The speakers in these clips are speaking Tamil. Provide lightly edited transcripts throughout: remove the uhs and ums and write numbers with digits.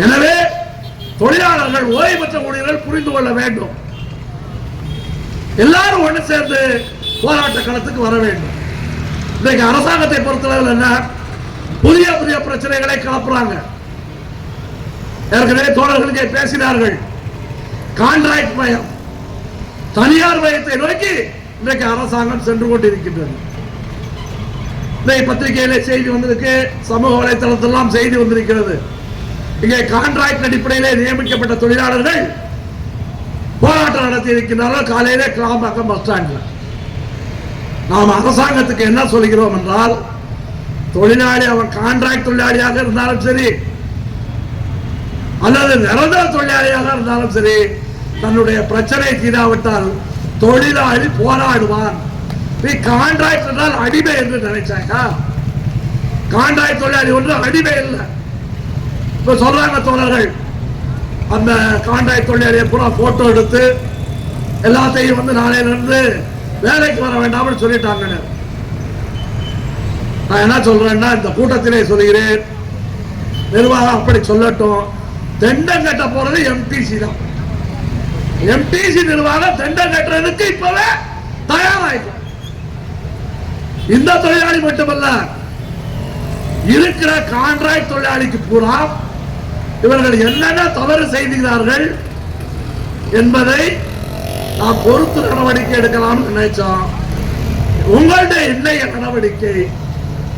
எனவே தொழிலாளர்கள், ஓய்வு பெற்ற ஊழியர்கள் புரிந்து கொள்ள வேண்டும். எல்லாரும் ஒன்று சேர்ந்து போராட்ட களத்துக்கு வர வேண்டும். இன்றைக்கு அரசாங்கத்தை பொறுத்தளவில் என்ன, புதிய புதிய பிரச்சனைகளை கிளப்புறாங்க. ஏற்கனவே தோழர்களுக்கு பேசினார்கள். கான்ட்ராக்ட் மயம், தனியார் மயத்தை நோக்கி இன்றைக்கு அரசாங்கம் சென்று கொண்டிருக்கின்றது. இன்றைக்கு பத்திரிகையிலே செய்தி வந்திருக்கு, சமூக வலைதளத்தெல்லாம் செய்தி வந்திருக்கிறது. இங்கே கான்ட்ராக்ட் அடிப்படையிலே நியமிக்கப்பட்ட தொழிலாளர்கள் போராட்டம் நடத்தி இருக்கின்றார்கள். காலையிலே கிளாம்பாக்கம் பஸ் ஸ்டாண்ட்ல. நாம் அரசாங்கத்துக்கு என்ன சொல்கிறோம் என்றால், தொழிலாளி அவன் கான்ட்ராக்ட் தொழிலாளியாக இருந்தாலும் சரி அல்லது நிரந்தர தொழிலாளியாக இருந்தாலும் சரி, தன்னுடைய பிரச்சனை தீராவிட்டால் தொழிலாளி போராடுவான். நீ கான்ட்ராக்ட் என்றால் அடிமை என்று நினைச்சாக்கா? கான்ட்ராக்ட் தொழிலாளி ஒன்று அடிமை இல்லை. இப்ப சொல்றாங்க தோழர்கள், அந்த கான்ட்ராக்ட் தொழிலாளியை பூரா போட்டோ எடுத்து எல்லாத்தையும் நாளையில இருந்து வேலைக்கு வர வேண்டாம்னு சொல்லிட்டாங்க. நான் என்ன சொல்றேன்னா, இந்த கூட்டத்திலே சொல்கிறேன், நிர்வாகம் அப்படி சொல்லட்டும். தெண்டம் கட்ட போறது எம்டிசி தான். எம்டிசி நிர்வாகம் தெண்டம் கட்டுறதுக்கு இப்பவே தயாராயிடும். இந்த தொழிலாளி மட்டுமல்ல, இருக்கிற கான்ட்ராக்ட் தொழிலாளிக்கு பூரா இவர்கள் என்னென்ன தவறு செய்கிறார்கள் என்பதை நாம் பொறுத்து நடவடிக்கை எடுக்கலாம் நினைச்சோம். உங்களுடைய இன்றைய நடவடிக்கை,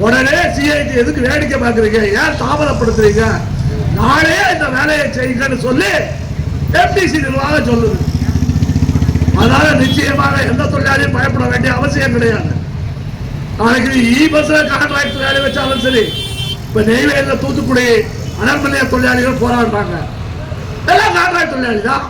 உடனே சிஐடி எதுக்கு வேடிக்கை பார்க்கறீங்க, ஏன் தாமதப்படுத்துறீங்க, நாளே இந்த வேலையை செய்யுங்கன்னு சொல்லி எம்டிசி நிர்வாகம் சொல்லுது. அதனால நிச்சயமாக எந்த தொழிலாளியும் பயப்பட வேண்டிய அவசியம் கிடையாது. நாளைக்கு இ பஸ்ல கான்ட்ராக்ட் தொழிலாளி வச்சாலும் சரி, இப்ப நெய்வேலியில் தூத்துக்குடி அனர்மல்லிய தொழிலாளிகள் போராடுறாங்க, எல்லாம் கான்ட்ராக்ட் தொழிலாளி தான்.